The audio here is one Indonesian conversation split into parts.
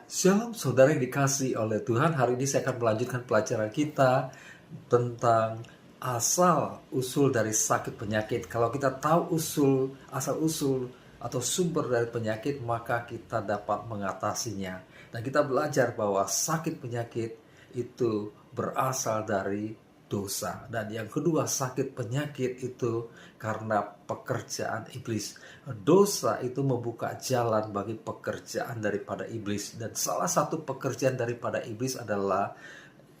Shalom saudara yang dikasihi oleh Tuhan. Hari ini saya akan melanjutkan pelajaran kita tentang asal-usul dari sakit penyakit. Kalau kita tahu asal-usul atau sumber dari penyakit, maka kita dapat mengatasinya. Dan kita belajar bahwa sakit penyakit itu berasal dari dosa. Dan yang kedua, sakit penyakit itu karena pekerjaan iblis. Dosa itu membuka jalan bagi pekerjaan daripada iblis. Dan salah satu pekerjaan daripada iblis adalah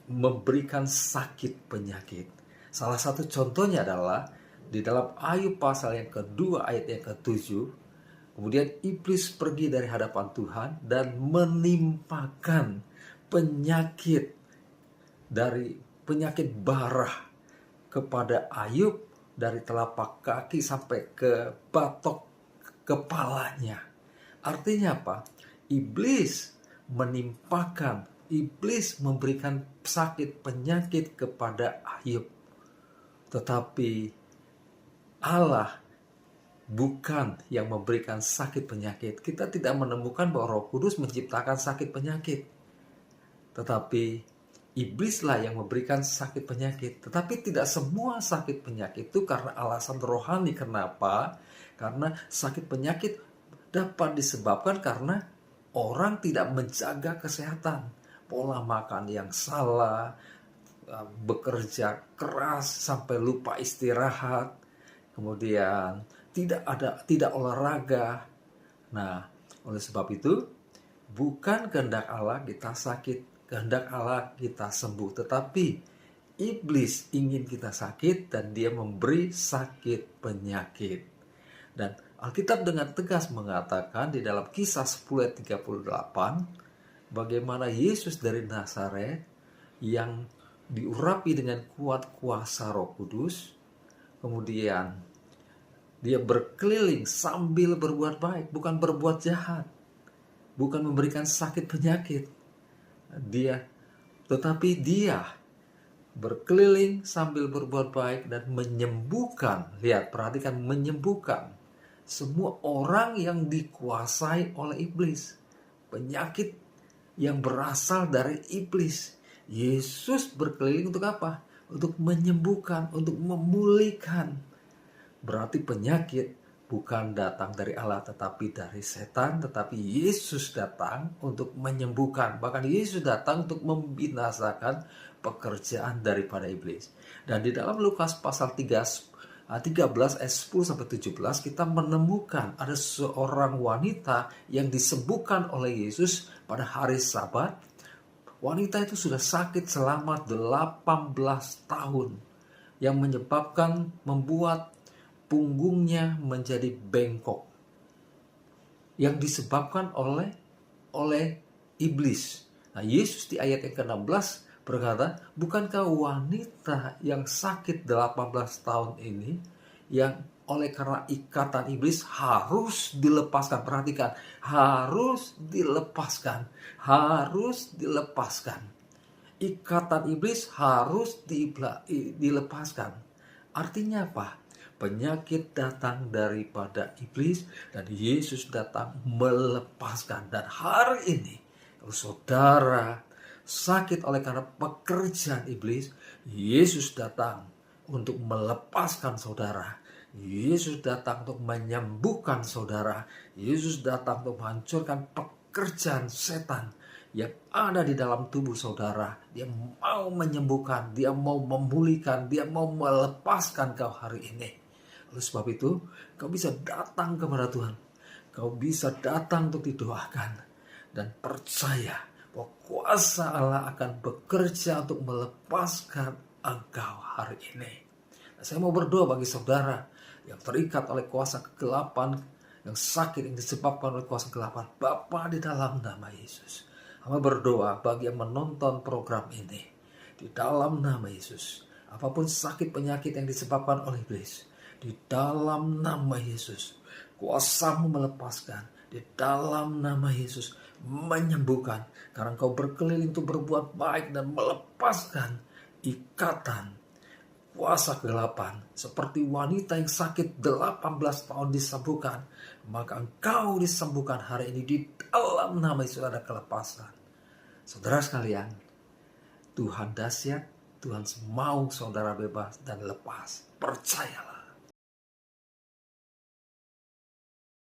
memberikan sakit penyakit. Salah satu contohnya adalah di dalam Ayub pasal yang kedua ayat yang ketujuh. Kemudian iblis pergi dari hadapan Tuhan dan menimpakan penyakit barah kepada Ayub dari telapak kaki sampai ke batok kepalanya. Artinya apa? Iblis memberikan sakit penyakit kepada Ayub. Tetapi Allah bukan yang memberikan sakit penyakit. Kita tidak menemukan bahwa Roh Kudus menciptakan sakit penyakit. Tetapi iblislah yang memberikan sakit penyakit. Tetapi tidak semua sakit penyakit itu karena alasan rohani. Kenapa? Karena sakit penyakit dapat disebabkan karena orang tidak menjaga kesehatan. Pola makan yang salah, bekerja keras sampai lupa istirahat, kemudian tidak olahraga. Nah, oleh sebab itu bukan kehendak Allah kita sakit, kehendak Allah kita sembuh, tetapi iblis ingin kita sakit dan dia memberi sakit penyakit. Dan Alkitab dengan tegas mengatakan di dalam Kisah 10 ayat 38, bagaimana Yesus dari Nazaret yang diurapi dengan kuat kuasa Roh Kudus, kemudian dia berkeliling sambil berbuat baik, bukan berbuat jahat, bukan memberikan sakit penyakit. Tetapi dia berkeliling sambil berbuat baik dan menyembuhkan. Lihat, perhatikan, menyembuhkan semua orang yang dikuasai oleh iblis. Penyakit yang berasal dari iblis. Yesus berkeliling untuk apa? Untuk menyembuhkan, untuk memulihkan. Berarti penyakit bukan datang dari Allah tetapi dari setan, tetapi Yesus datang untuk menyembuhkan. Bahkan Yesus datang untuk membinasakan pekerjaan daripada iblis. Dan di dalam Lukas pasal 13 ayat 10 sampai 17 kita menemukan ada seorang wanita yang disembuhkan oleh Yesus pada hari Sabat. Wanita itu sudah sakit selama 18 tahun yang membuat punggungnya menjadi bengkok, yang disebabkan oleh iblis. Nah, Yesus di ayat yang ke-16 berkata, bukankah wanita yang sakit 18 tahun ini yang oleh karena ikatan iblis harus dilepaskan? Perhatikan, harus dilepaskan. Ikatan iblis harus dilepaskan. Artinya apa? Penyakit datang daripada iblis dan Yesus datang melepaskan. Dan hari ini kalau saudara sakit oleh karena pekerjaan iblis, Yesus datang untuk melepaskan saudara. Yesus datang untuk menyembuhkan saudara. Yesus datang untuk menghancurkan pekerjaan setan yang ada di dalam tubuh saudara. Dia mau menyembuhkan, dia mau memulihkan, dia mau melepaskan kau hari ini. Oleh sebab itu, kau bisa datang kepada Tuhan. Kau bisa datang untuk didoakan. Dan percaya bahwa kuasa Allah akan bekerja untuk melepaskan engkau hari ini. Nah, saya mau berdoa bagi saudara yang terikat oleh kuasa kegelapan, yang sakit yang disebabkan oleh kuasa kegelapan. Bapa, di dalam nama Yesus, hamba berdoa bagi yang menonton program ini. Di dalam nama Yesus, apapun sakit penyakit yang disebabkan oleh iblis, di dalam nama Yesus, kuasa-Mu melepaskan. Di dalam nama Yesus, menyembuhkan. Karena Engkau berkeliling untuk berbuat baik dan melepaskan ikatan kuasa kegelapan, seperti wanita yang sakit 18 tahun disembuhkan, maka engkau disembuhkan hari ini di dalam nama Yesus ada kelepasan. Saudara sekalian, Tuhan dahsyat, Tuhan mau saudara bebas dan lepas. Percayalah.